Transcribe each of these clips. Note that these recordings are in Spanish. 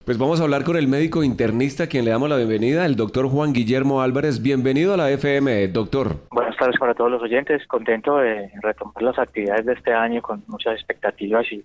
Pues vamos a hablar con el médico internista a quien le damos la bienvenida, el doctor Juan Guillermo Álvarez. Bienvenido a la FM, doctor. Buenas tardes para todos los oyentes. Contento de retomar las actividades de este año con muchas expectativas y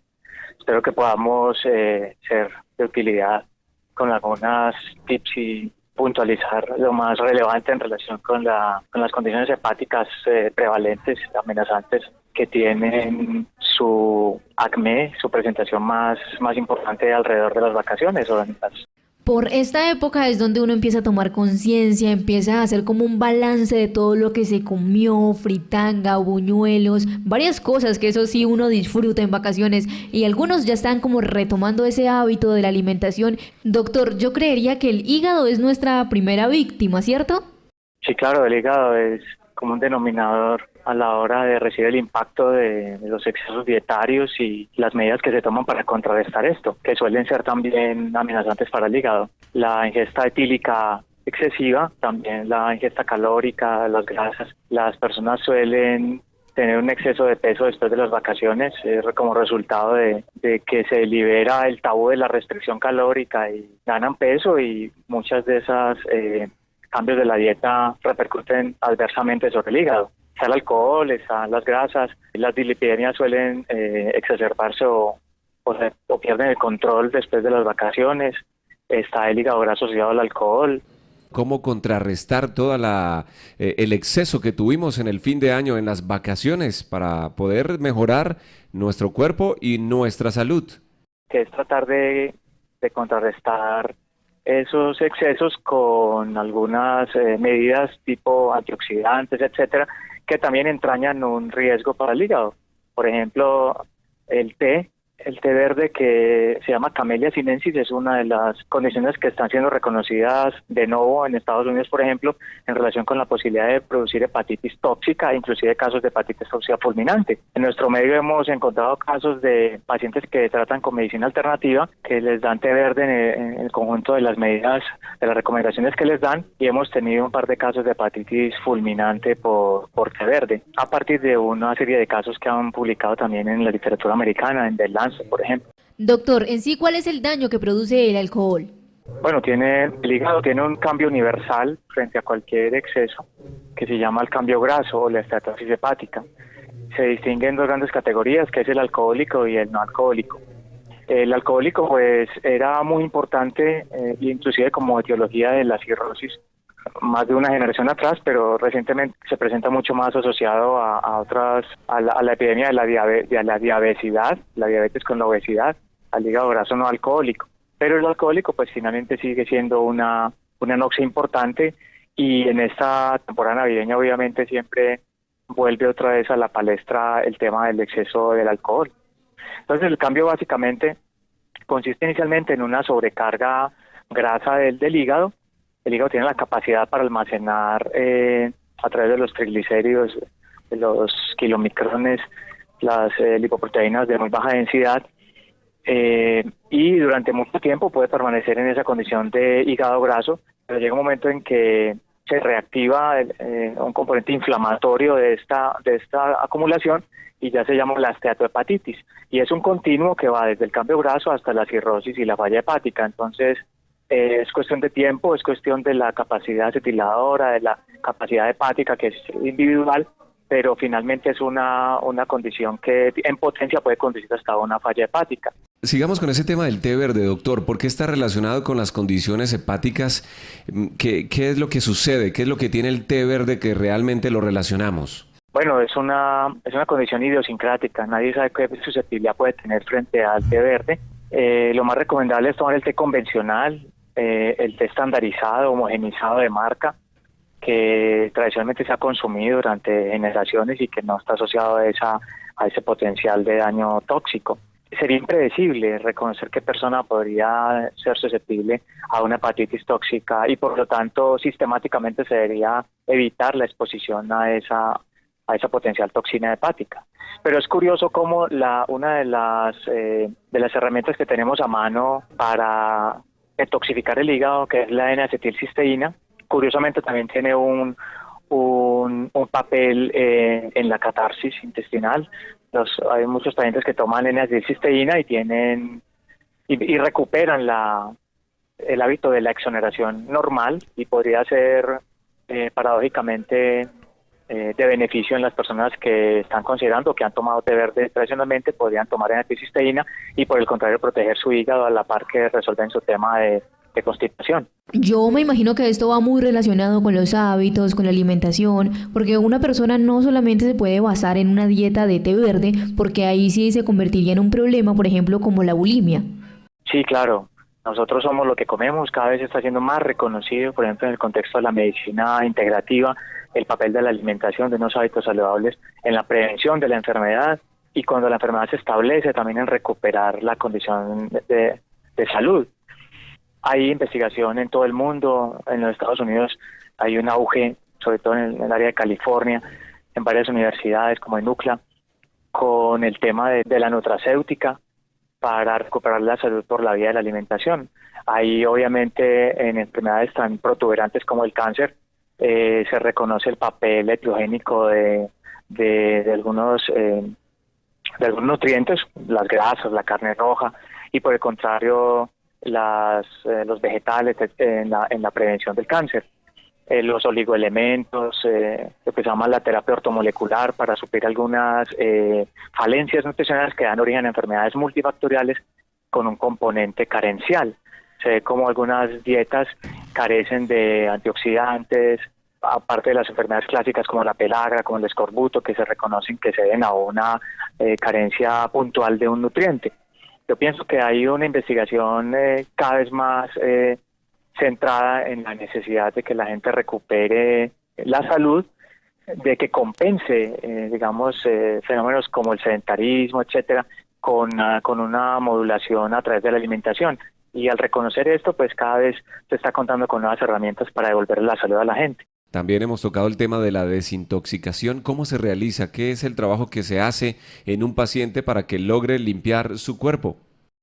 espero que podamos ser de utilidad con algunas tips y puntualizar lo más relevante en relación con las condiciones hepáticas prevalentes, amenazantes, que tienen su acné, su presentación más importante alrededor de las vacaciones o de las. Por esta época es donde uno empieza a tomar conciencia, empieza a hacer como un balance de todo lo que se comió, fritanga, buñuelos, varias cosas que eso sí uno disfruta en vacaciones y algunos ya están como retomando ese hábito de la alimentación. Doctor, yo creería que el hígado es nuestra primera víctima, ¿cierto? Sí, claro, el hígado es como un denominador a la hora de recibir el impacto de los excesos dietarios y las medidas que se toman para contrarrestar esto, que suelen ser también amenazantes para el hígado. La ingesta etílica excesiva, también la ingesta calórica, las grasas. Las personas suelen tener un exceso de peso después de las vacaciones como resultado de que se libera el tabú de la restricción calórica y ganan peso, y muchas de esas cambios de la dieta repercuten adversamente sobre el hígado. Está el alcohol, están las grasas, las dislipidemias suelen exacerbarse o pierden el control después de las vacaciones. Está el hígado graso asociado al alcohol. ¿Cómo contrarrestar el exceso que tuvimos en el fin de año, en las vacaciones, para poder mejorar nuestro cuerpo y nuestra salud? Que es tratar de contrarrestar esos excesos con algunas medidas tipo antioxidantes, etcétera, que también entrañan un riesgo para el hígado. Por ejemplo, el té verde, que se llama Camellia sinensis, es una de las condiciones que están siendo reconocidas de nuevo en Estados Unidos, por ejemplo, en relación con la posibilidad de producir hepatitis tóxica, inclusive casos de hepatitis tóxica fulminante. En nuestro medio hemos encontrado casos de pacientes que tratan con medicina alternativa, que les dan té verde en el conjunto de las medidas, de las recomendaciones que les dan, y hemos tenido un par de casos de hepatitis fulminante por té verde, a partir de una serie de casos que han publicado también en la literatura americana, en The Lancet, por ejemplo. Doctor, en sí, ¿cuál es el daño que produce el alcohol? Bueno, el hígado tiene un cambio universal frente a cualquier exceso, que se llama el cambio graso o la esteatosis hepática. Se distingue en dos grandes categorías, que es el alcohólico y el no alcohólico. El alcohólico, pues, era muy importante, inclusive como etiología de la cirrosis, más de una generación atrás, pero recientemente se presenta mucho más asociado a la epidemia de la diabesidad, la diabetes con la obesidad, al hígado graso no alcohólico. Pero el alcohólico, pues, finalmente sigue siendo una anoxia importante, y en esta temporada navideña obviamente siempre vuelve otra vez a la palestra el tema del exceso del alcohol. Entonces el cambio básicamente consiste inicialmente en una sobrecarga grasa del hígado. El hígado tiene la capacidad para almacenar a través de los triglicéridos, de los kilomicrones, las lipoproteínas de muy baja densidad, y durante mucho tiempo puede permanecer en esa condición de hígado graso, pero llega un momento en que se reactiva un componente inflamatorio de esta acumulación, y ya se llama la esteatohepatitis, y es un continuo que va desde el cambio graso hasta la cirrosis y la falla hepática. Entonces es cuestión de tiempo, es cuestión de la capacidad acetiladora, de la capacidad hepática, que es individual, pero finalmente es una condición que en potencia puede conducir hasta una falla hepática. Sigamos con ese tema del té verde, doctor. ¿Por qué está relacionado con las condiciones hepáticas? ¿Qué es lo que sucede? ¿Qué es lo que tiene el té verde que realmente lo relacionamos? Bueno, es una condición idiosincrática. Nadie sabe qué susceptibilidad puede tener frente al té verde. Lo más recomendable es tomar el té convencional, el té estandarizado, homogenizado de marca, que tradicionalmente se ha consumido durante generaciones y que no está asociado a ese potencial de daño tóxico. Sería impredecible reconocer qué persona podría ser susceptible a una hepatitis tóxica, y por lo tanto sistemáticamente se debería evitar la exposición a esa potencial toxina hepática. Pero es curioso cómo una de las herramientas que tenemos a mano para detoxificar el hígado, que es la N-acetilcisteína, curiosamente también tiene un papel en la catarsis intestinal. Hay muchos pacientes que toman N-acetilcisteína y recuperan la el hábito de la exoneración normal y podría ser paradójicamente de beneficio en las personas que están considerando que han tomado té verde tradicionalmente, podrían tomar N-acetilcisteína y por el contrario proteger su hígado a la par que resuelven su tema de constipación. Yo me imagino que esto va muy relacionado con los hábitos, con la alimentación, porque una persona no solamente se puede basar en una dieta de té verde, porque ahí sí se convertiría en un problema, por ejemplo, como la bulimia. Sí, claro. Nosotros somos lo que comemos, cada vez está siendo más reconocido, por ejemplo, en el contexto de la medicina integrativa, el papel de la alimentación, de unos hábitos saludables en la prevención de la enfermedad y cuando la enfermedad se establece también en recuperar la condición de salud. Hay investigación en todo el mundo, en los Estados Unidos hay un auge, sobre todo en el área de California, en varias universidades como en UCLA, con el tema de la nutracéutica para recuperar la salud por la vía de la alimentación. Ahí obviamente en enfermedades tan protuberantes como el cáncer se reconoce el papel etiogénico de algunos nutrientes, las grasas, la carne roja, y por el contrario los vegetales en la prevención del cáncer. Los oligoelementos, lo que se llama la terapia ortomolecular para suplir algunas falencias nutricionales que dan origen a enfermedades multifactoriales con un componente carencial. Se ve como algunas dietas carecen de antioxidantes, aparte de las enfermedades clásicas como la pelagra, como el escorbuto, que se reconocen que se deben a una carencia puntual de un nutriente. Yo pienso que hay una investigación cada vez más centrada en la necesidad de que la gente recupere la salud, de que compense, fenómenos como el sedentarismo, etcétera, con una modulación a través de la alimentación. Y al reconocer esto, pues cada vez se está contando con nuevas herramientas para devolver la salud a la gente. También hemos tocado el tema de la desintoxicación. ¿Cómo se realiza? ¿Qué es el trabajo que se hace en un paciente para que logre limpiar su cuerpo?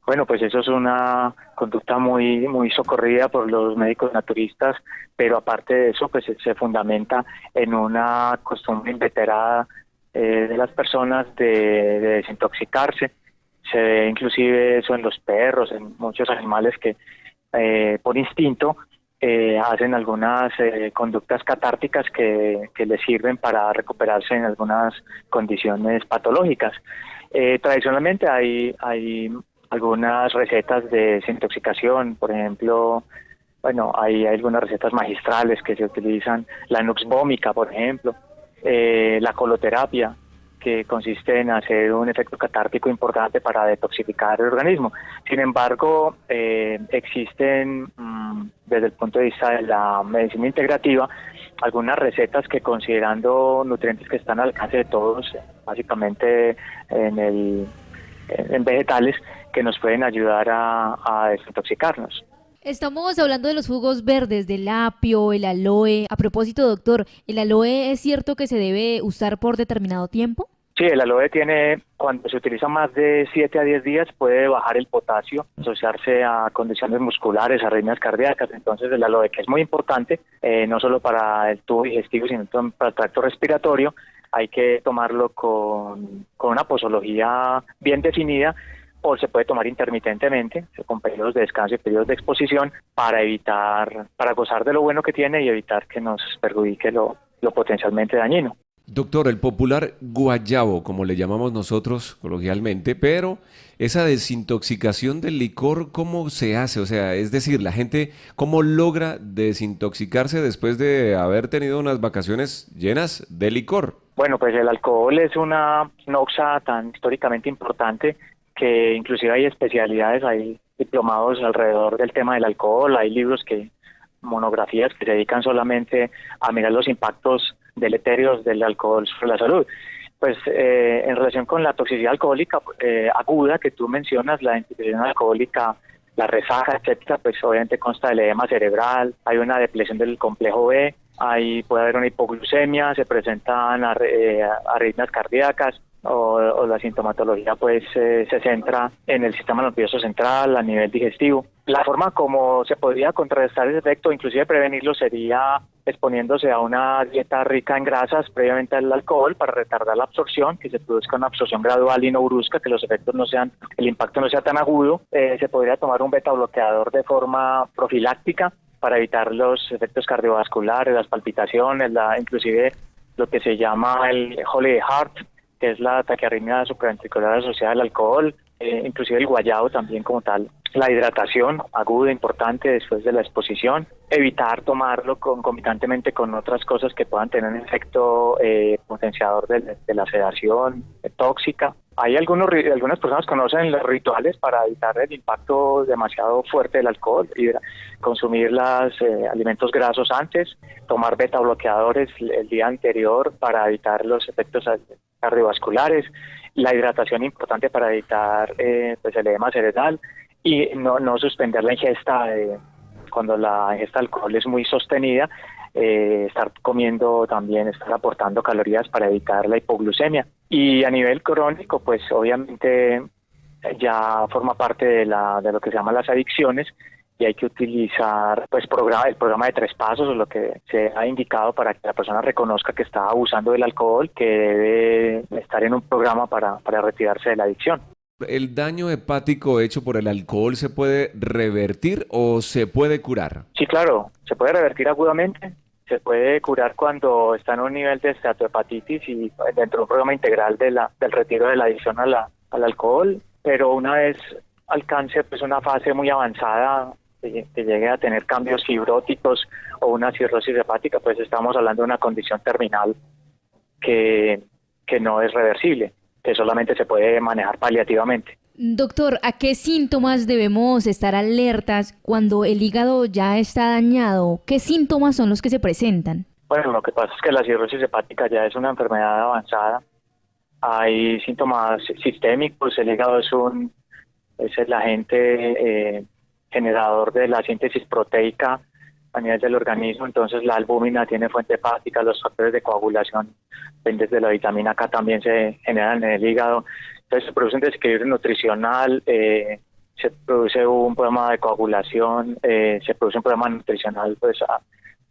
Bueno, pues eso es una conducta muy socorrida por los médicos naturistas, pero aparte de eso, pues se fundamenta en una costumbre inveterada de las personas de desintoxicarse. Se ve inclusive eso en los perros, en muchos animales que por instinto hacen algunas conductas catárticas que les sirven para recuperarse en algunas condiciones patológicas. Tradicionalmente hay algunas recetas de desintoxicación, por ejemplo, hay algunas recetas magistrales que se utilizan, la nux vomica, por ejemplo, la coloterapia, que consiste en hacer un efecto catártico importante para detoxificar el organismo. Sin embargo, existen, desde el punto de vista de la medicina integrativa, algunas recetas que, considerando nutrientes que están al alcance de todos, básicamente en vegetales, que nos pueden ayudar a desintoxicarnos. Estamos hablando de los jugos verdes, del apio, el aloe. A propósito, doctor, ¿el aloe es cierto que se debe usar por determinado tiempo? Sí, el aloe cuando se utiliza más de 7 a 10 días, puede bajar el potasio, asociarse a condiciones musculares, arritmias cardíacas. Entonces el aloe, que es muy importante, no solo para el tubo digestivo, sino también para el tracto respiratorio, hay que tomarlo con una posología bien definida, o se puede tomar intermitentemente, con periodos de descanso y periodos de exposición, para gozar de lo bueno que tiene y evitar que nos perjudique lo potencialmente dañino. Doctor, el popular guayabo, como le llamamos nosotros coloquialmente, pero esa desintoxicación del licor, ¿cómo se hace? O sea, es decir, la gente, ¿cómo logra desintoxicarse después de haber tenido unas vacaciones llenas de licor? Bueno, pues el alcohol es una noxa tan históricamente importante que inclusive hay especialidades, hay diplomados alrededor del tema del alcohol, hay monografías que se dedican solamente a mirar los impactos deleterios del alcohol sobre la salud. Pues en relación con la toxicidad alcohólica aguda que tú mencionas, la intoxicación alcohólica, la resaca, etcétera, pues obviamente consta del edema cerebral, hay una depresión del complejo B, puede haber una hipoglucemia, se presentan arritmias cardíacas, o la sintomatología pues se centra en el sistema nervioso central, a nivel digestivo. La forma como se podría contrarrestar ese efecto, inclusive prevenirlo, sería exponiéndose a una dieta rica en grasas previamente al alcohol para retardar la absorción, que se produzca una absorción gradual y no brusca, que los efectos no sean, el impacto no sea tan agudo. Se podría tomar un beta bloqueador de forma profiláctica para evitar los efectos cardiovasculares, las palpitaciones, inclusive lo que se llama el Holy Heart, que es la taquiarritmia supraventricular asociada al alcohol, inclusive el guayabo también como tal. La hidratación aguda, importante después de la exposición, evitar tomarlo concomitantemente con otras cosas que puedan tener un efecto potenciador de la sedación tóxica. Hay algunas personas conocen los rituales para evitar el impacto demasiado fuerte del alcohol, consumir alimentos grasos antes, tomar beta bloqueadores el día anterior para evitar los efectos cardiovasculares, la hidratación importante para evitar el edema cerebral y no suspender la ingesta cuando la ingesta de alcohol es muy sostenida. Estar comiendo también, estar aportando calorías para evitar la hipoglucemia. Y a nivel crónico, pues obviamente ya forma parte de lo que se llama las adicciones y hay que utilizar pues el programa de 3 pasos, o lo que se ha indicado para que la persona reconozca que está abusando del alcohol, que debe estar en un programa para retirarse de la adicción. ¿El daño hepático hecho por el alcohol se puede revertir o se puede curar? Sí, claro, se puede revertir agudamente, se puede curar cuando está en un nivel de esteatohepatitis y dentro de un programa integral del retiro de la adicción al alcohol, pero una vez alcance pues una fase muy avanzada, que llegue a tener cambios fibróticos o una cirrosis hepática, pues estamos hablando de una condición terminal que no es reversible, que solamente se puede manejar paliativamente. Doctor, ¿a qué síntomas debemos estar alertas cuando el hígado ya está dañado? ¿Qué síntomas son los que se presentan? Bueno, lo que pasa es que la cirrosis hepática ya es una enfermedad avanzada. Hay síntomas sistémicos, el hígado es el agente generador de la síntesis proteica a nivel del organismo, entonces la albúmina tiene fuente hepática, los factores de coagulación desde la vitamina K también se generan en el hígado, entonces se produce un desequilibrio nutricional, se produce un problema de coagulación, se produce un problema nutricional pues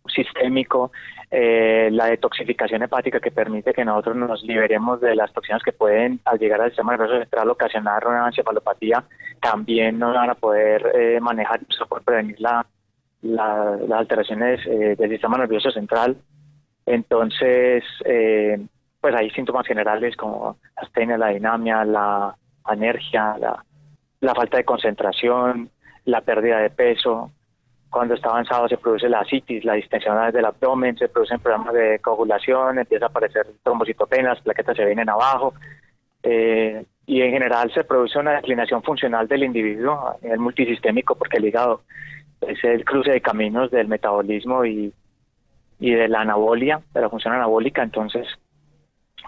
sistémico, la detoxificación hepática que permite que nosotros nos liberemos de las toxinas que pueden, al llegar al sistema nervioso central, ocasionar una encefalopatía, también no van a poder manejar, eso puede prevenir las alteraciones del sistema nervioso central. Entonces, pues hay síntomas generales como la astenia, la dinamia, la anergia, la falta de concentración, la pérdida de peso. Cuando está avanzado se produce la ascitis, la distensión del abdomen, se producen problemas de coagulación, empieza a aparecer trombocitopenia, las plaquetas se vienen abajo, y en general se produce una declinación funcional del individuo a nivel multisistémico, porque el hígado es el cruce de caminos del metabolismo y de la anabolia, de la función anabólica. Entonces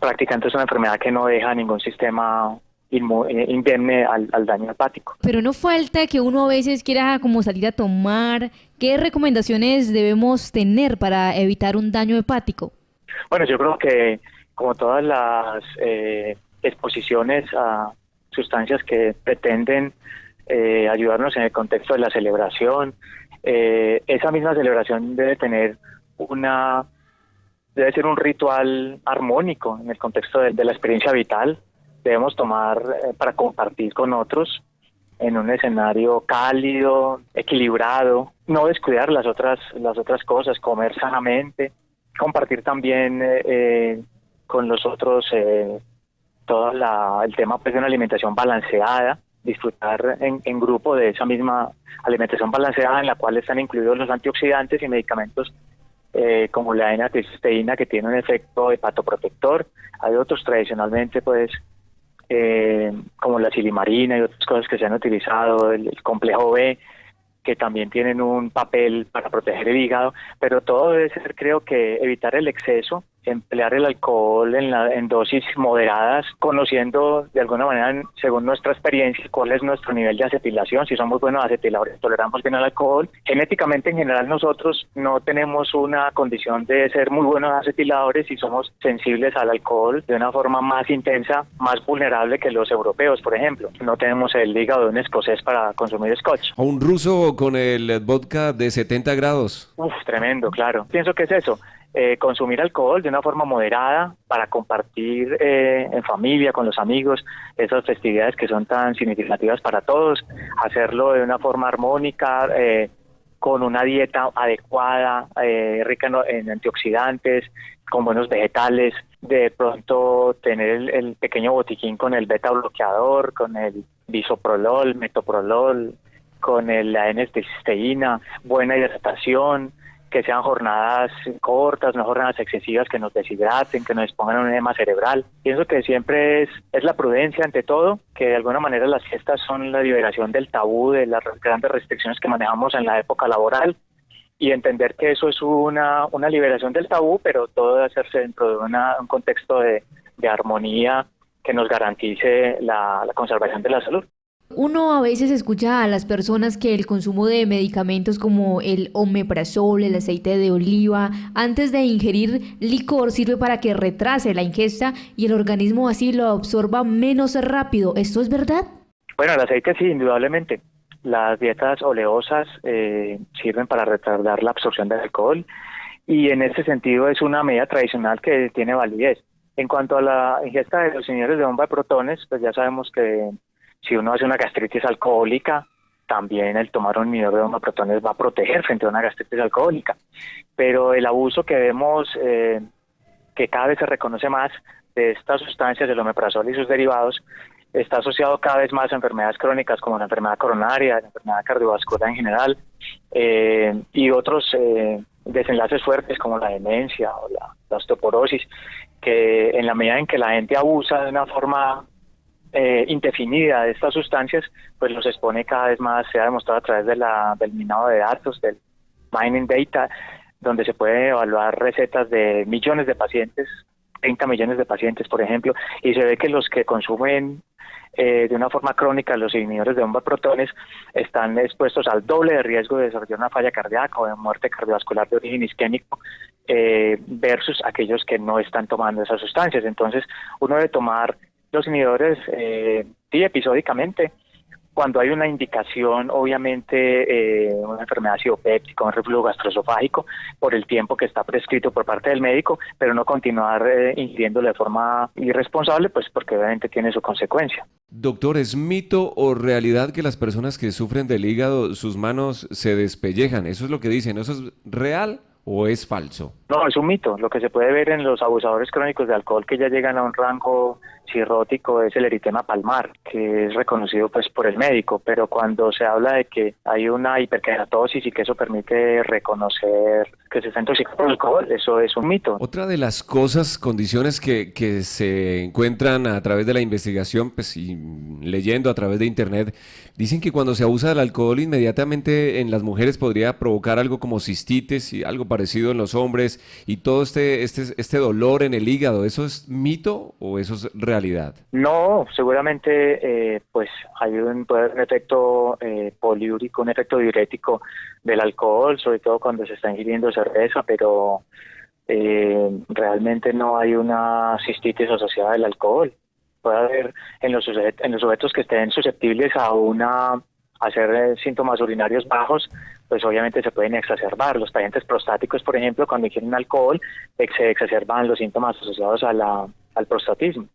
prácticamente es una enfermedad que no deja ningún sistema indemne al daño hepático. Pero no falta que uno a veces quiera como salir a tomar. ¿Qué recomendaciones debemos tener para evitar un daño hepático? Bueno, yo creo que como todas las exposiciones a sustancias que pretenden ayudarnos en el contexto de la celebración, esa misma celebración debe ser un ritual armónico en el contexto de la experiencia vital. Debemos tomar para compartir con otros en un escenario cálido, equilibrado, no descuidar las otras cosas, comer sanamente, compartir también con los otros todo el tema pues, de una alimentación balanceada, disfrutar en grupo de esa misma alimentación balanceada en la cual están incluidos los antioxidantes y medicamentos como la N-acetilcisteína, que tiene un efecto hepatoprotector. Hay otros tradicionalmente pues como la silimarina y otras cosas que se han utilizado, el complejo B, que también tienen un papel para proteger el hígado, pero todo debe ser, creo que, evitar el exceso emplear el alcohol en dosis moderadas, conociendo de alguna manera, según nuestra experiencia, cuál es nuestro nivel de acetilación, si somos buenos acetiladores, toleramos bien el alcohol. Genéticamente, en general, nosotros no tenemos una condición de ser muy buenos acetiladores y somos sensibles al alcohol de una forma más intensa, más vulnerable que los europeos, por ejemplo. No tenemos el hígado de un escocés para consumir scotch. O un ruso con el vodka de 70 grados. Uf, tremendo, claro. Pienso que es eso. Consumir alcohol de una forma moderada para compartir en familia, con los amigos, esas festividades que son tan significativas para todos, hacerlo de una forma armónica, con una dieta adecuada, rica en antioxidantes, con buenos vegetales, de pronto tener el pequeño botiquín con el beta bloqueador, con el bisoprolol, metoprolol, con la N-cisteína, buena hidratación, que sean jornadas cortas, no jornadas excesivas que nos deshidraten, que nos expongan a un edema cerebral. Pienso que siempre es la prudencia ante todo, que de alguna manera las fiestas son la liberación del tabú, de las grandes restricciones que manejamos en la época laboral, y entender que eso es una liberación del tabú, pero todo debe hacerse dentro de un contexto de armonía que nos garantice la conservación de la salud. Uno a veces escucha a las personas que el consumo de medicamentos como el omeprazol, el aceite de oliva, antes de ingerir licor sirve para que retrase la ingesta y el organismo así lo absorba menos rápido. ¿Esto es verdad? Bueno, el aceite sí, indudablemente. Las dietas oleosas sirven para retardar la absorción del alcohol y en ese sentido es una medida tradicional que tiene validez. En cuanto a la ingesta de los inhibidores de bomba de protones, pues ya sabemos que si uno hace una gastritis alcohólica, también el tomar un inhibidor de bomba de protones va a proteger frente a una gastritis alcohólica. Pero el abuso que vemos, que cada vez se reconoce más de estas sustancias, el omeprazol y sus derivados, está asociado cada vez más a enfermedades crónicas como la enfermedad coronaria, la enfermedad cardiovascular en general, y otros desenlaces fuertes como la demencia o la osteoporosis, que en la medida en que la gente abusa de una forma indefinida de estas sustancias, pues los expone cada vez más. Se ha demostrado a través del minado de datos, del mining data, donde se puede evaluar recetas de millones de pacientes, 30 millones de pacientes, por ejemplo, y se ve que los que consumen de una forma crónica los inhibidores de bomba de protones están expuestos al doble de riesgo de desarrollar una falla cardíaca o de muerte cardiovascular de origen isquémico versus aquellos que no están tomando esas sustancias. Entonces, uno debe tomar los inhibidores sí, episódicamente, cuando hay una indicación, obviamente, una enfermedad acidopéptica, un reflujo gastroesofágico, por el tiempo que está prescrito por parte del médico, pero no continuar ingiriéndolo de forma irresponsable, pues porque obviamente tiene su consecuencia. Doctor, ¿es mito o realidad que las personas que sufren del hígado, sus manos se despellejan? Eso es lo que dicen. ¿Eso es real o es falso? No, es un mito. Lo que se puede ver en los abusadores crónicos de alcohol que ya llegan a un rango cirrótico es el eritema palmar, que es reconocido pues por el médico, pero cuando se habla de que hay una hiperkeratosis y que eso permite reconocer que se está intoxicado por alcohol, eso es un mito. Otra de las cosas, condiciones que se encuentran a través de la investigación, pues y leyendo a través de internet, dicen que cuando se abusa del alcohol inmediatamente en las mujeres podría provocar algo como cistitis y algo parecido en los hombres y todo este dolor en el hígado. ¿Eso es mito o eso es realidad? No, seguramente pues puede haber un efecto poliúrico, un efecto diurético del alcohol, sobre todo cuando se está ingiriendo cerveza, pero realmente no hay una cistitis asociada al alcohol. Puede haber en los sujetos que estén susceptibles a hacer síntomas urinarios bajos, pues obviamente se pueden exacerbar. Los pacientes prostáticos, por ejemplo, cuando ingieren alcohol, se exacerban los síntomas asociados al prostatismo.